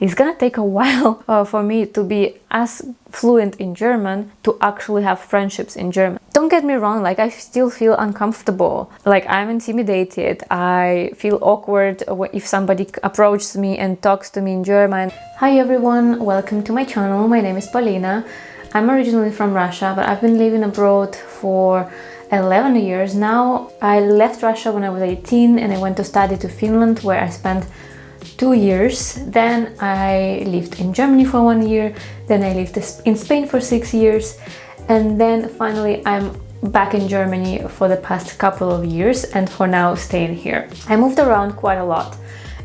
it's gonna take a while for me to be as fluent in German to actually have friendships in German. Don't get me wrong, like I still feel uncomfortable, like I'm intimidated, I feel awkward if somebody approaches me and talks to me in German. Hi everyone, welcome to my channel. My name is Paulina. I'm originally from Russia, but I've been living abroad for 11 years now. I left Russia when I was 18 and I went to study to Finland, where I spent 2 years. Then I lived in Germany for 1 year, then I lived in Spain for 6 years, and then finally I'm back in Germany for the past couple of years, and for now staying here. I moved around quite a lot,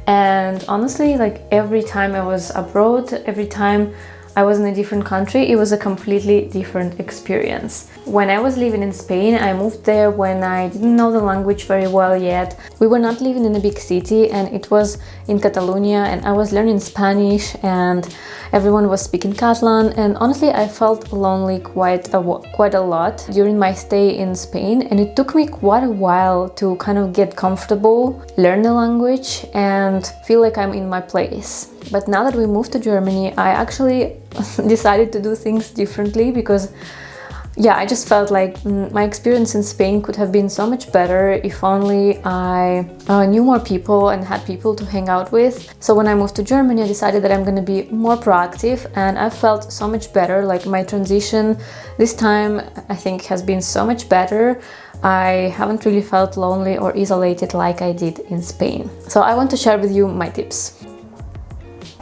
and honestly, like every time I was abroad, every time I was in a different country, it was a completely different experience. When I was living in Spain, I moved there when I didn't know the language very well yet. We were not living in a big city, and it was in Catalonia, and I was learning Spanish and everyone was speaking Catalan, and honestly I felt lonely quite a lot during my stay in Spain, and it took me quite a while to kind of get comfortable, learn the language and feel like I'm in my place. But now that we moved to Germany, I actually decided to do things differently, because yeah, I just felt like my experience in Spain could have been so much better if only I knew more people and had people to hang out with. So when I moved to Germany, I decided that I'm going to be more proactive, and I felt so much better. Like my transition this time, I think, has been so much better. I haven't really felt lonely or isolated like I did in Spain. So I want to share with you my tips.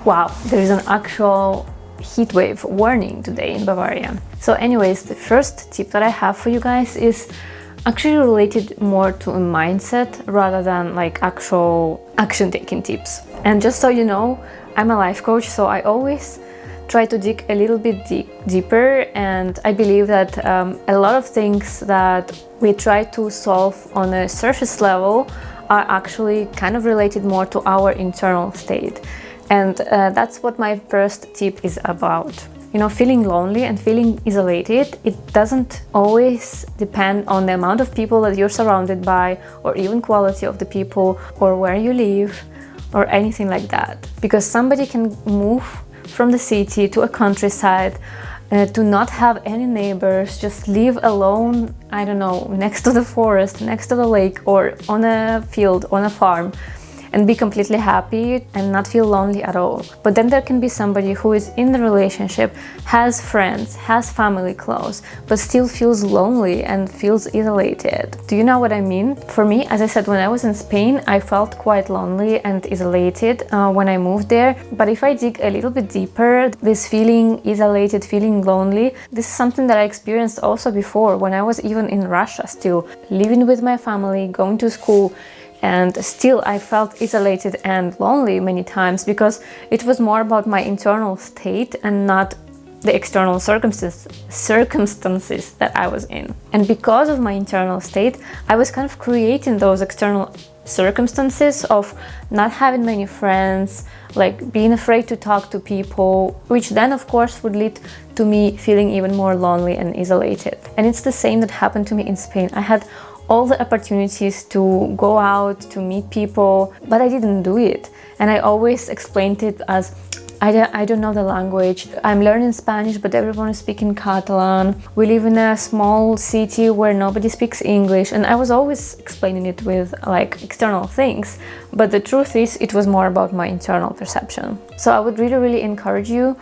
Wow, there is an actual heat wave warning today in Bavaria. So anyways, the first tip that I have for you guys is actually related more to a mindset rather than like actual action taking tips. And just so you know, I'm a life coach, so I always try to dig a little bit deeper, and I believe that a lot of things that we try to solve on a surface level are actually kind of related more to our internal state. And that's what my first tip is about. You know, feeling lonely and feeling isolated, it doesn't always depend on the amount of people that you're surrounded by, or even quality of the people, or where you live, or anything like that. Because somebody can move from the city to a countryside, to not have any neighbors, just live alone, I don't know, next to the forest, next to the lake, or on a field, on a farm, and be completely happy and not feel lonely at all. But then there can be somebody who is in the relationship, has friends, has family close, but still feels lonely and feels isolated. Do you know what I mean? For me, as I said, when I was in Spain, I felt quite lonely and isolated when I moved there. But if I dig a little bit deeper, this feeling isolated, feeling lonely, this is something that I experienced also before, when I was even in Russia, still living with my family, going to school. And still I felt isolated and lonely many times, because it was more about my internal state and not the external circumstances that I was in. And because of my internal state, I was kind of creating those external circumstances of not having many friends, like being afraid to talk to people, which then of course would lead to me feeling even more lonely and isolated. And it's the same that happened to me in Spain. I had all the opportunities to go out, to meet people, but I didn't do it. And I always explained it as, I don't know the language, I'm learning Spanish, but everyone is speaking Catalan. We live in a small city where nobody speaks English. And I was always explaining it with like external things. But the truth is, it was more about my internal perception. So I would really encourage you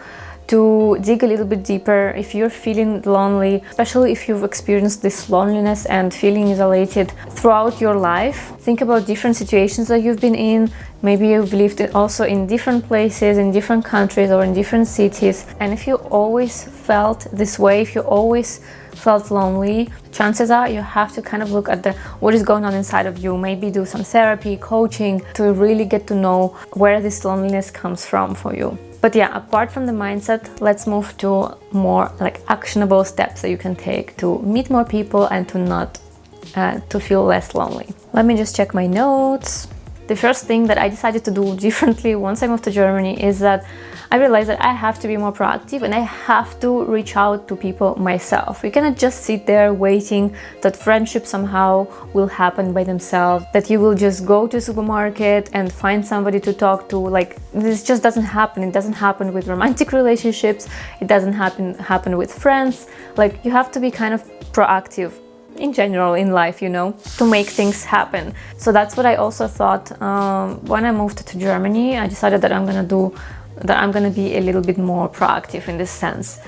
to dig a little bit deeper if you're feeling lonely, especially if you've experienced this loneliness and feeling isolated throughout your life. Think about different situations that you've been in. Maybe you've lived also in different places, in different countries, or in different cities. And if you always felt this way, if you always felt lonely, chances are you have to kind of look at what is going on inside of you. Maybe do some therapy, coaching, to really get to know where this loneliness comes from for you. But yeah, apart from the mindset, let's move to more like actionable steps that you can take to meet more people and to not to feel less lonely. Let me just check my notes. The first thing that I decided to do differently once I moved to Germany is that I realized that I have to be more proactive and I have to reach out to people myself. You cannot just sit there waiting that friendship somehow will happen by themselves, that you will just go to a supermarket and find somebody to talk to. Like, this just doesn't happen. It doesn't happen with romantic relationships. It doesn't happen with friends. Like, you have to be kind of proactive in general in life, you know, to make things happen. So that's what I also thought when I moved to Germany. I decided that I'm gonna be a little bit more proactive in this sense.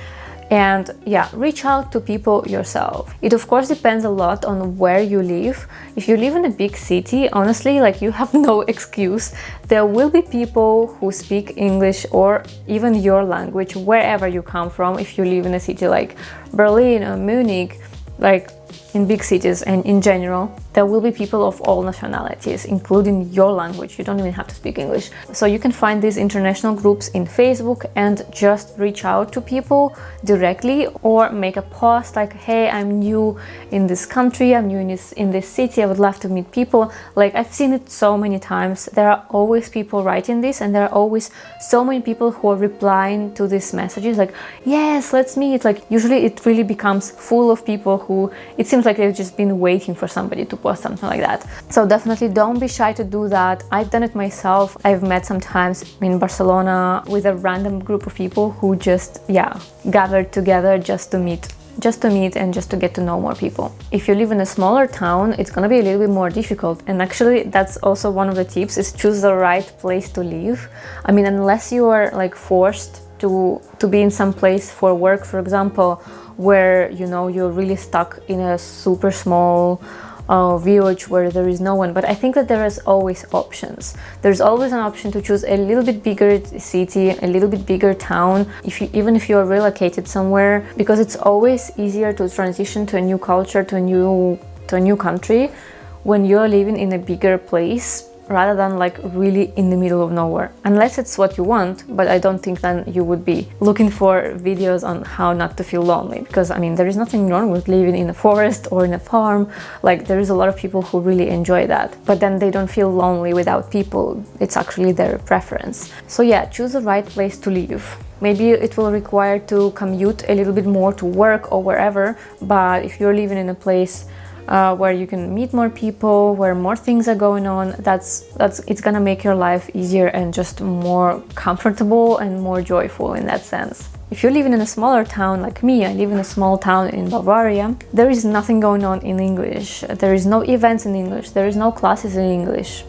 And yeah, reach out to people yourself. It of course depends a lot on where you live. If you live in a big city, honestly, like, you have no excuse. There will be people who speak English or even your language wherever you come from. If you live in a city like Berlin or Munich, like in big cities and in general, there will be people of all nationalities, including your language. You don't even have to speak English. So you can find these international groups in Facebook and just reach out to people directly, or make a post like, hey, I'm new in this country, I'm new in this city, I would love to meet people. Like, I've seen it so many times. There are always people writing this, and there are always so many people who are replying to these messages like, yes, let's meet. Like, usually it really becomes full of people who, it seems like they've just been waiting for somebody to post something like that. So definitely don't be shy to do that. I've done it myself. I've met sometimes in Barcelona with a random group of people who just, yeah, gathered together just to meet and just to get to know more people. If you live in a smaller town, it's gonna be a little bit more difficult. And actually, that's also one of the tips, is choose the right place to live. I mean, unless you are like forced to be in some place for work, for example, where, you know, you're really stuck in a super small village where there is no one. But I think that there is always options. There's always an option to choose a little bit bigger city, a little bit bigger town, even if you are relocated somewhere, because it's always easier to transition to a new culture, to a new country when you're living in a bigger place, rather than like really in the middle of nowhere. Unless it's what you want, but I don't think then you would be looking for videos on how not to feel lonely, because I mean, there is nothing wrong with living in a forest or in a farm. Like, there is a lot of people who really enjoy that, but then they don't feel lonely without people. It's actually their preference. So yeah, choose the right place to live. Maybe it will require to commute a little bit more to work or wherever, but if you're living in a place where you can meet more people, where more things are going on, it's gonna make your life easier and just more comfortable and more joyful in that sense. If you're living in a smaller town like me, I live in a small town in Bavaria, there is nothing going on in English. There is no events in English, there is no classes in English,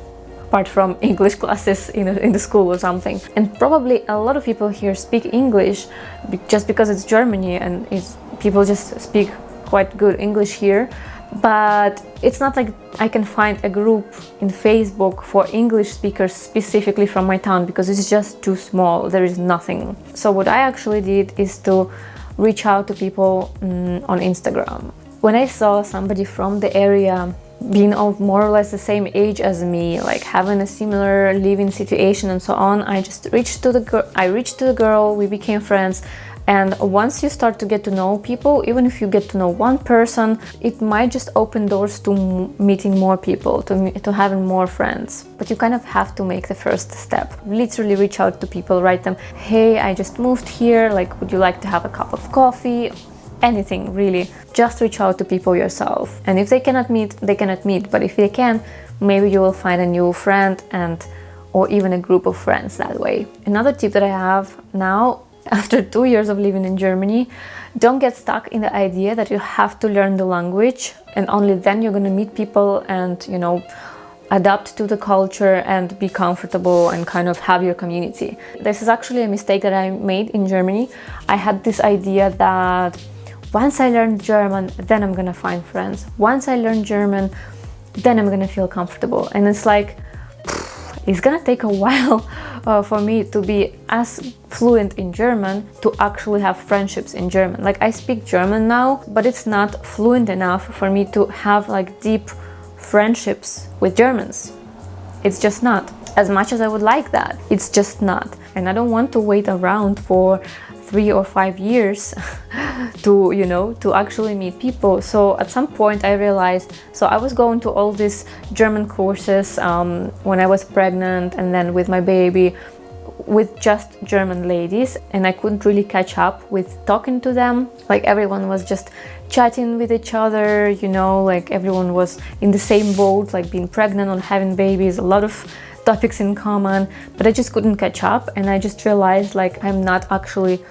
apart from English classes in the school or something. And probably a lot of people here speak English just because it's Germany and people just speak quite good English here. But it's not like I can find a group in Facebook for English speakers specifically from my town, because it's just too small. There is nothing. So what I actually did is to reach out to people on Instagram. When I saw somebody from the area being of more or less the same age as me, like having a similar living situation and so on, I just reached to the girl, we became friends. And once you start to get to know people, even if you get to know one person, it might just open doors to meeting more people, to having more friends. But you kind of have to make the first step. Literally reach out to people, write them, hey, I just moved here, like, would you like to have a cup of coffee? Anything, really. Just reach out to people yourself. And if they cannot meet, they cannot meet. But if they can, maybe you will find a new friend or even a group of friends that way. Another tip that I have now, after 2 years of living in Germany, don't get stuck in the idea that you have to learn the language and only then you're going to meet people and, you know, adapt to the culture and be comfortable and kind of have your community. This is actually a mistake that I made in Germany. I had this idea that once I learn German, then I'm going to find friends. Once I learn German, then I'm going to feel comfortable. And it's like, it's gonna take a while for me to be as fluent in German to actually have friendships in German. Like, I speak German now, but it's not fluent enough for me to have like deep friendships with Germans. It's just not. As much as I would like that, it's just not. And I don't want to wait around for 3 or 5 years to actually meet people. So at some point I realized, so I was going to all these German courses when I was pregnant, and then with my baby with just German ladies, and I couldn't really catch up with talking to them. Like everyone was just chatting with each other, you know, like everyone was in the same boat, like being pregnant or having babies, a lot of topics in common, but I just couldn't catch up. And I just realized like I'm not actually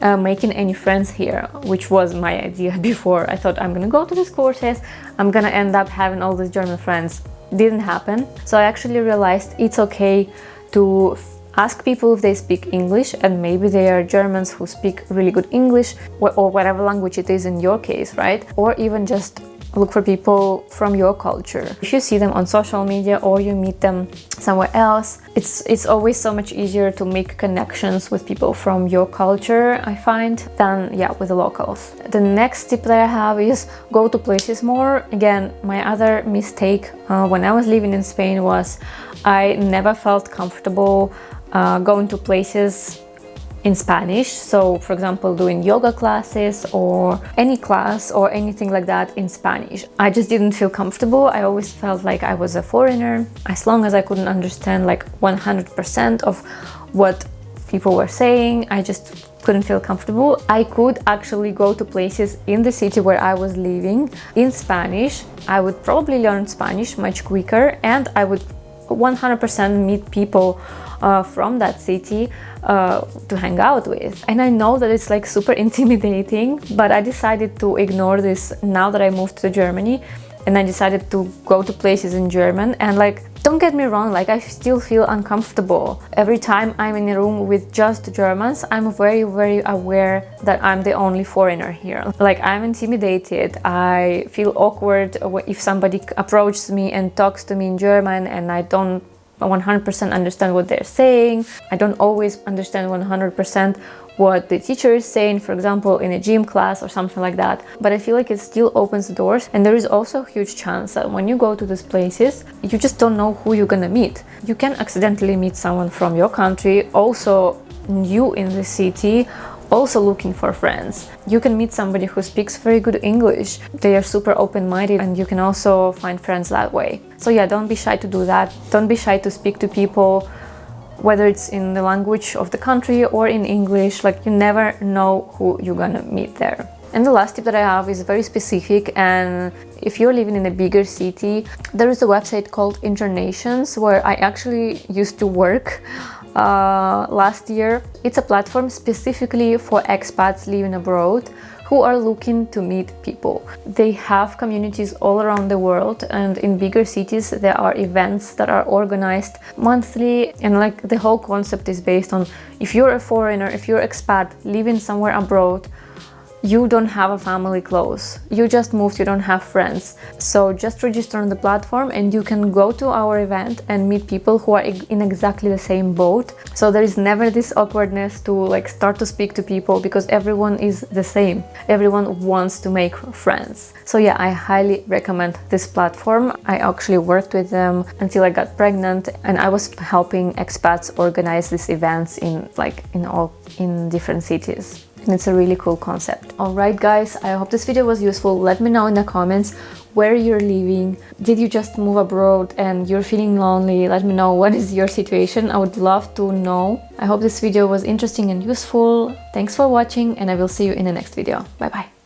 making any friends here, which was my idea before. I thought I'm gonna go to these courses, I'm gonna end up having all these German friends. Didn't happen. So I actually realized it's okay to ask people if they speak English, and maybe they are Germans who speak really good English, or whatever language it is in your case, right? Or even just look for people from your culture. If you see them on social media or you meet them somewhere else, it's always so much easier to make connections with people from your culture, I find, than with the locals. The next tip that I have is go to places more. Again, my other mistake when I was living in Spain was I never felt comfortable going to places in Spanish. So for example, doing yoga classes or any class or anything like that in Spanish. I just didn't feel comfortable. I always felt like I was a foreigner. As long as I couldn't understand like 100% of what people were saying, I just couldn't feel comfortable. I could actually go to places in the city where I was living in Spanish. I would probably learn Spanish much quicker, and I would 100% meet people from that city to hang out with. And I know that it's like super intimidating, but I decided to ignore this now that I moved to Germany, and I decided to go to places in German. And like, don't get me wrong, like I still feel uncomfortable. Every time I'm in a room with just Germans, I'm very, very aware that I'm the only foreigner here. Like I'm intimidated, I feel awkward if somebody approaches me and talks to me in German and I don't 100% understand what they're saying. I don't always understand 100% what the teacher is saying, for example, in a gym class or something like that. But I feel like it still opens the doors, and there is also a huge chance that when you go to these places, you just don't know who you're gonna meet. You can accidentally meet someone from your country, also new in the city, also looking for friends. You can meet somebody who speaks very good English. They are super open-minded, and you can also find friends that way. So yeah, don't be shy to do that. Don't be shy to speak to people, whether it's in the language of the country or in English. Like you never know who you're gonna meet there. And the last tip that I have is very specific, and if you're living in a bigger city, there is a website called Internations where I actually used to work last year. It's a platform specifically for expats living abroad who are looking to meet people. They have communities all around the world, and in bigger cities there are events that are organized monthly, and like the whole concept is based on if you're a foreigner, if you're expat living somewhere abroad, you don't have a family close, you just moved, you don't have friends. So just register on the platform and you can go to our event and meet people who are in exactly the same boat. So there is never this awkwardness to like start to speak to people, because everyone is the same. Everyone wants to make friends. So yeah, I highly recommend this platform. I actually worked with them until I got pregnant, and I was helping expats organize these events in different cities. And it's a really cool concept. Alright guys, I hope this video was useful. Let me know in the comments where you're living. Did you just move abroad and you're feeling lonely? Let me know what is your situation. I would love to know. I hope this video was interesting and useful. Thanks for watching, and I will see you in the next video. Bye bye.